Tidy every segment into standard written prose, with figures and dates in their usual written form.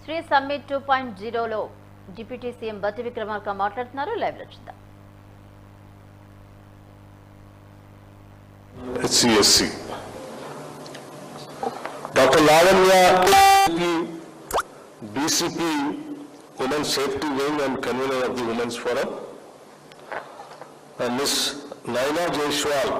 Stree Summit 2.0 లో deputy CM Bhatti Vikramarka మాట్లాడుతున్నారు. Live లో చూద్దాం. HCSC Dr. Lavanya DCP Women's Safety Wing and convener of the Women's Forum, and Ms. Naina Jaiswal,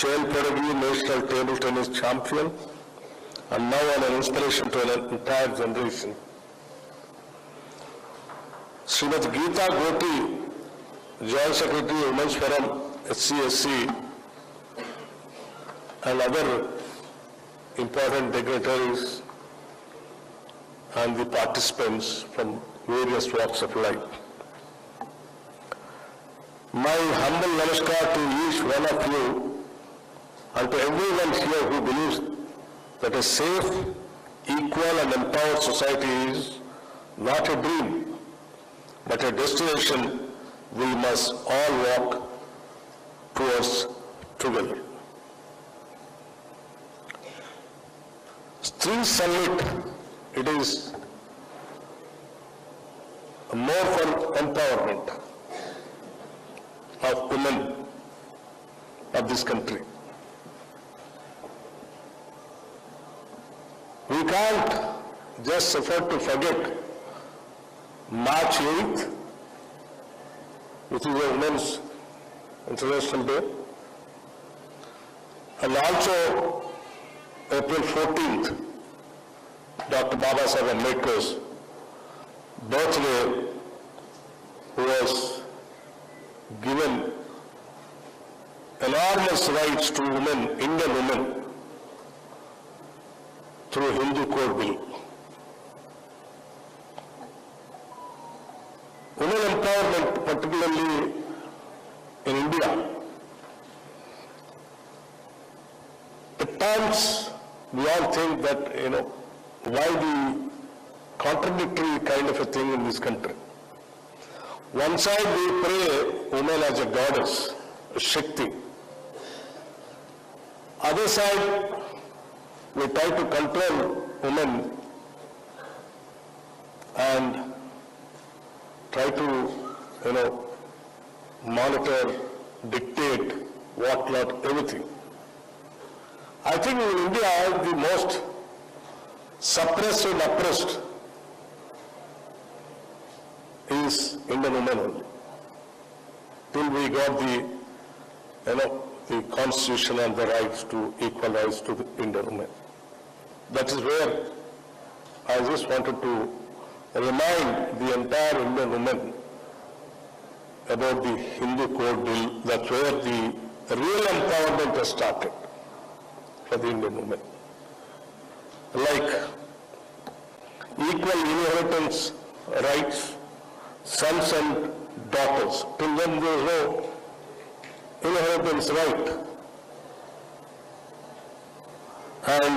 Chain Pedagogy National Table Tennis Champion, and now an inspiration to an entire generation. Srimati Geeta Goti, Joint Secretary Women's Forum, HCSC, and other important dignitaries and the participants from various walks of life. My humble namaskar to each one of you and to everyone here who believes that a safe, equal and empowered society is not a dream, but a destination we must all walk towards together. Stree Summit, it is more for empowerment of women of this country. We can't just afford to forget March 8th, which is a Women's International Day, and also April 14th, Dr. Baba Saheb Ambedkar's birthday, who was given enormous rights to women, Indian women, through Hindu Code Bill. Women empowerment, particularly in India, at times we all think that, why the contradictory kind of a thing in this country. One side we pray women as a goddess, a Shakti. Other side we try to control women and try to, monitor, dictate, whatnot, everything. I think in India, the most suppressed and oppressed is Indian women only. Till we got the constitution and the rights to equal rights to the Indian women. That is where I just wanted to remind the entire Indian women about the Hindu Code Bill. That's where the real empowerment has started for the Indian women. Like equal inheritance rights, sons and daughters. Till then there is no inheritance right. And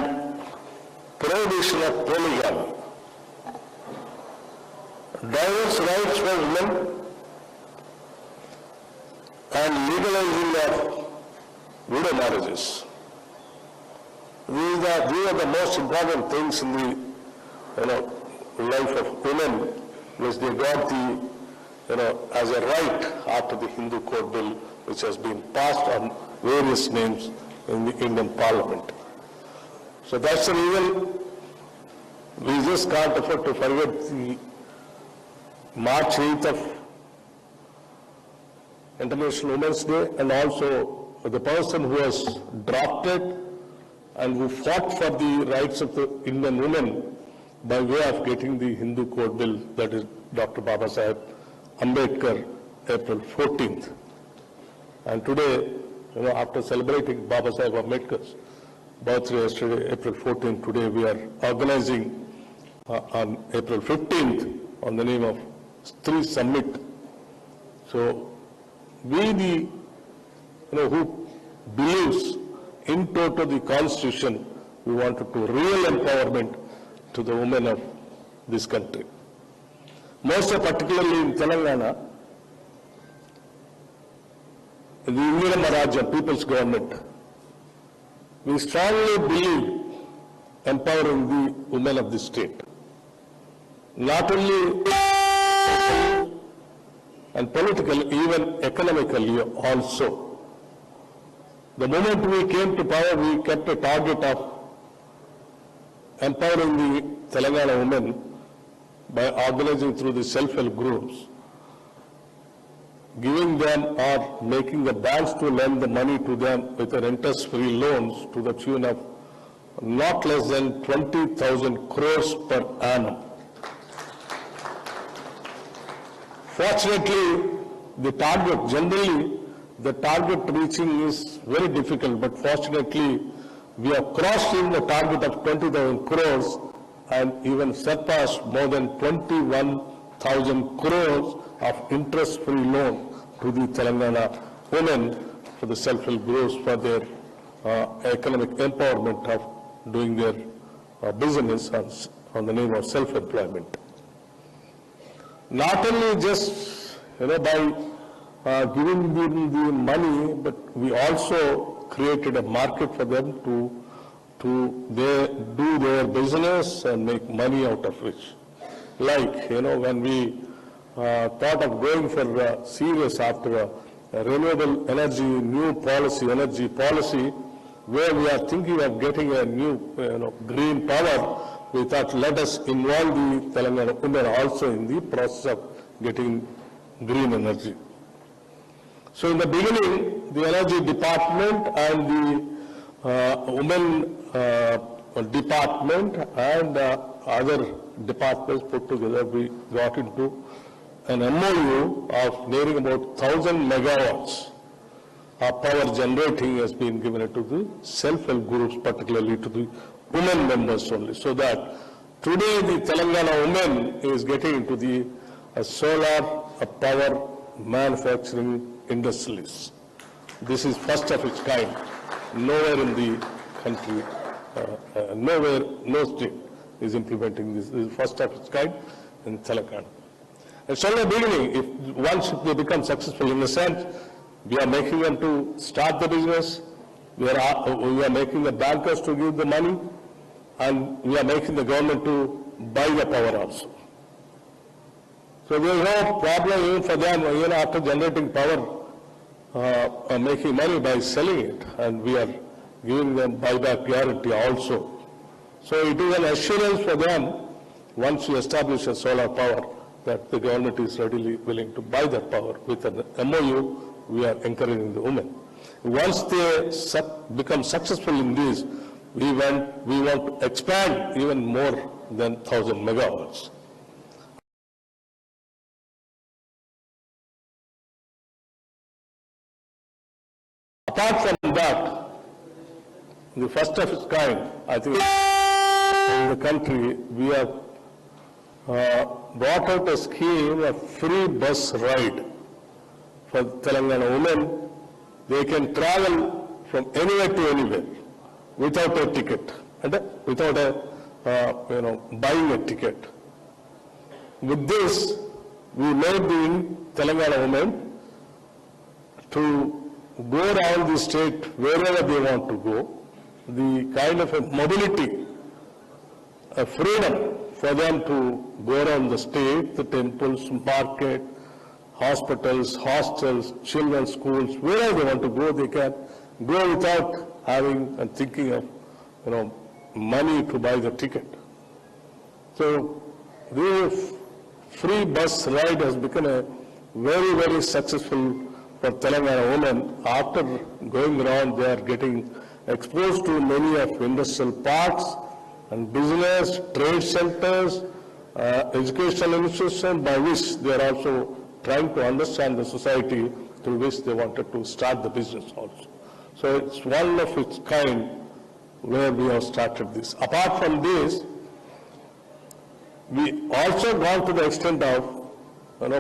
prohibition of polygamy. Divorce rights for women and legalizing of widow marriages. These are the most important things in the life of women, which they got as a right after the Hindu Code Bill, which has been passed on various names in the Indian Parliament. So that's the reason we just can't afford to forget the March 8th of International Women's Day, and also the person who was drafted and who fought for the rights of the Indian women by way of getting the Hindu Code Bill, that is Dr. Baba Saheb Ambedkar, April 14th. And today, after celebrating Baba Saheb Ambedkar's birthday yesterday, April 14th, today we are organizing on April 15th on the name of Stree Summit. So we who believes in total the Constitution, we wanted to real empowerment to the women of this country. Most particularly in Telangana, the Indian Rajya, People's Government, we strongly believe empowering the women of the state. Not only and politically, even economically also. The moment we came to power, we kept a target of empowering the Telangana women by organizing through the self-help groups, giving them or making the banks to lend the money to them with an interest-free loans to the tune of not less than 20,000 crores per annum. Fortunately, the target, generally, the target reaching is very difficult, but fortunately, we have crossed in the target of 20,000 crores and even surpassed more than 21,000 crores of interest-free loan to the Telangana women for the self-help groups for their economic empowerment of doing their business on the name of self-employment. Not only just, by giving them the money, but we also created a market for them to do their business and make money out of which. Like, when we thought of going for serious after a renewable energy, new policy, energy policy, where we are thinking of getting a new, green power, we thought let us involve the Telangana women also in the process of getting green energy. So in the beginning, the energy department and the women department and other departments put together, we got into an MOU of nearing about 1,000 megawatts of power generating has been given to the self-help groups, particularly to the women members only, so that today the Telangana women is getting into the solar power manufacturing industries. This is first of its kind. Nowhere in the country, no state is implementing this. This is first of its kind in Telangana. It's only the beginning. Once they become successful, in a sense, we are making them to start the business, we are making the bankers to give the money, and we are making the government to buy the power also. So there is no problem even for them, even after generating power, making money by selling it, and we are giving them buyback guarantee also. So it is an assurance for them, once we establish a solar power, that the government is readily willing to buy that power. With an MOU, we are encouraging the women. Once they become successful in this, we want to expand even more than 1,000 megawatts. Apart from that, the first of its kind, I think, in the country, we have brought out a scheme of free bus ride for Telangana women. They can travel from anywhere to anywhere without a ticket, and without buying a ticket. With this, we made the Telangana women to go around the state wherever they want to go. The kind of a mobility, a freedom for them to go around the state, the temples, market, hospitals, hostels, children's schools, wherever they want to go, they can go without having and thinking of, money to buy the ticket. So the free bus ride has become a very, very successful for Telangana women. After going around, they are getting exposed to many of industrial parks and business, trade centers, educational institutions, by which they are also trying to understand the society through which they wanted to start the business also. So it's one of its kind where we have started this. Apart from this, we also gone to the extent of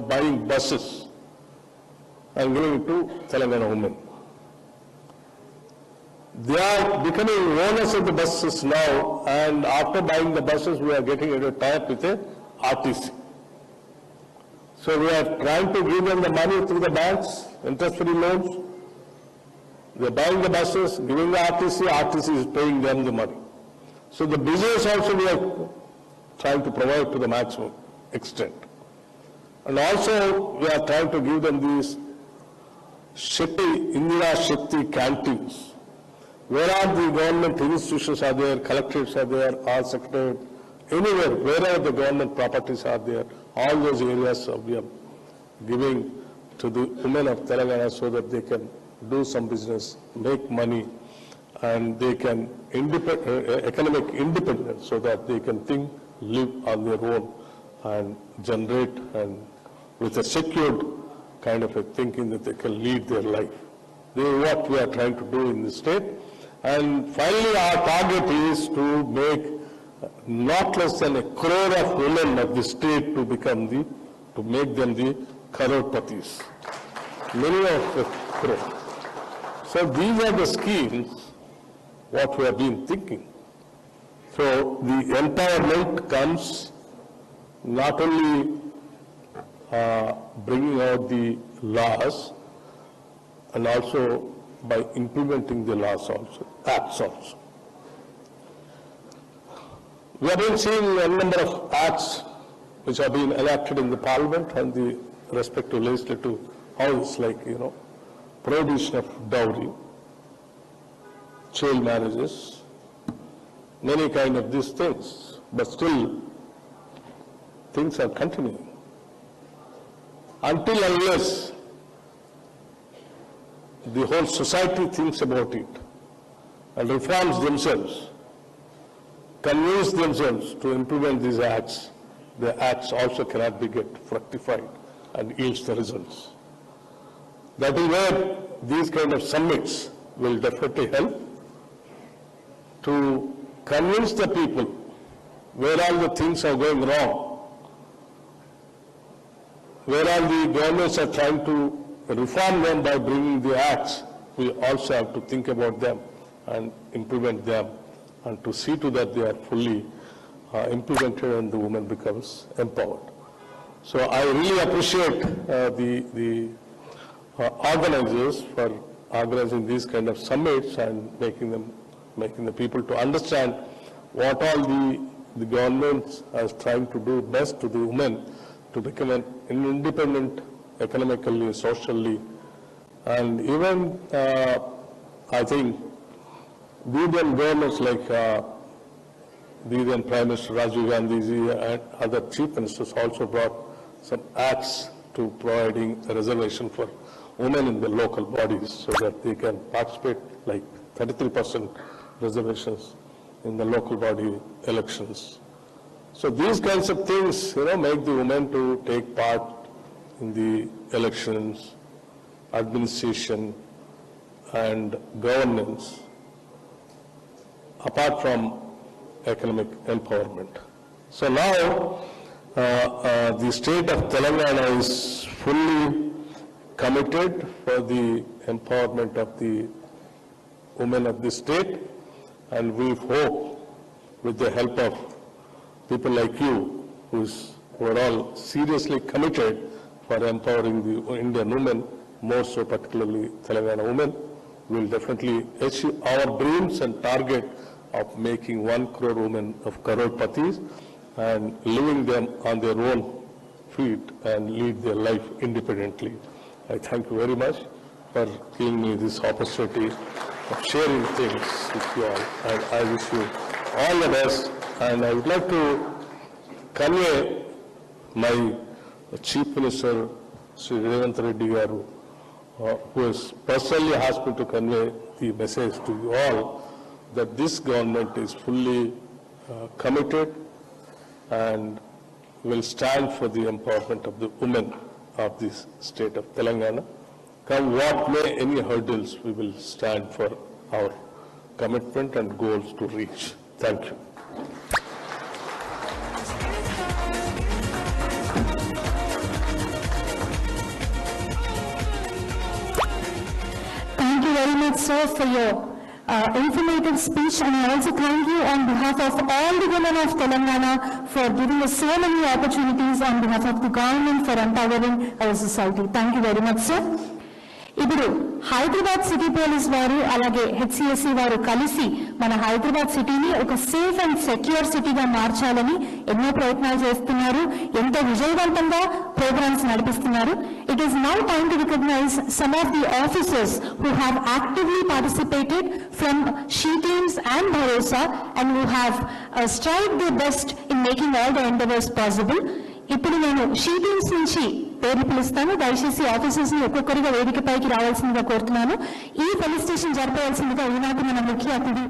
buying buses and giving it to Telangana women. They are becoming owners of the buses now, and after buying the buses, we are getting into a tie-up with a RTC. So we are trying to give them the money through the banks, interest-free loans. They are buying the buses, giving the RTC is paying them the money. So the business also we are trying to provide to the maximum extent. And also we are trying to give them these Indira Shakti canteens. Where are the government institutions are there, collectorates are there, all secretariat, anywhere, wherever the government properties are there, all those areas we are giving to the women of Telangana so that they can do some business, make money, and they can economic independence so that they can think, live on their own and generate and with a secured kind of a thinking that they can lead their life. This is what we are trying to do in the state. And finally, our target is to make not less than 1 crore of women of the state to make them the crorepati's. Many of the crore. So these are the schemes what we have been thinking. So the empowerment comes not only bringing out the laws and also by implementing the laws also, acts also. We have been seeing a number of acts which have been enacted in the parliament and the respective legislative house, like, prohibition of dowry, child marriages, many kind of these things, but still things are continuing. Until unless the whole society thinks about it and reforms themselves, convince themselves to implement these acts, the acts also cannot be get fructified and yields the results. That is where these kind of summits will definitely help to convince the people where all the things are going wrong, where all the governments are trying to reform them by bringing the acts. We also have to think about them and implement them and to see to that they are fully implemented and the woman becomes empowered. So I really appreciate the organizers for organizing these kind of summits and making the people to understand what all the governments are trying to do best to the women to become an independent economically, socially, and even I think the Indian governments like the Indian Prime Minister Rajiv Gandhi and other chief ministers also brought some acts to providing a reservation for women in the local bodies so that they can participate, like 33% reservations in the local body elections. So these kinds of things, make the women to take part in the elections, administration, and governance, apart from economic empowerment. So now, the state of Telangana is fully committed for the empowerment of the women of the state, and we hope, with the help of people like you, who are all seriously committed for empowering the Indian women, more so particularly Telangana women, will definitely achieve our dreams and target of making 1 crore women of crorepati's and living them on their own feet and lead their life independently. I thank you very much for giving me this opportunity of sharing things with you all, and I wish you all the best. And I would like to convey my Chief Minister, Sri Revanth Reddy Garu, who has personally asked me to convey the message to you all that this government is fully committed and will stand for the empowerment of the women of this state of Telangana. Come what may, any hurdles, we will stand for our commitment and goals to reach. Thank you. Thank you very much, sir, for your informative speech, and I also thank you on behalf of all the women of Telangana for giving us so many opportunities on behalf of the government for empowering our society. Thank you very much, sir. ఇప్పుడు Hyderabad city police వారు అలాగే హెచ్సిఎస్సి వారు కలిసి మన హైదరాబాద్ సిటీని ఒక safe and secure సిటీగా మార్చాలని ఎన్నో ప్రయత్నాలు చేస్తున్నారు, ఎంతో విజయవంతంగా ప్రోగ్రామ్స్ నడిపిస్తున్నారు. It is now time to recognize some of the officers who have actively participated from she teams and Bharosa and who have strive the best in making all the endeavours possible. ఇప్పుడు నేను she teams నుంచి పేర్లు పిలుస్తాను. దయచేసి officers ని ఒక్కొక్కరిగా వేదికపైకి రావాల్సిందిగా కోరుతున్నాను. ఈ ఫెలిసిటేషన్ జరపవలసిందిగా ఈనాటి మన ముఖ్య అతిథి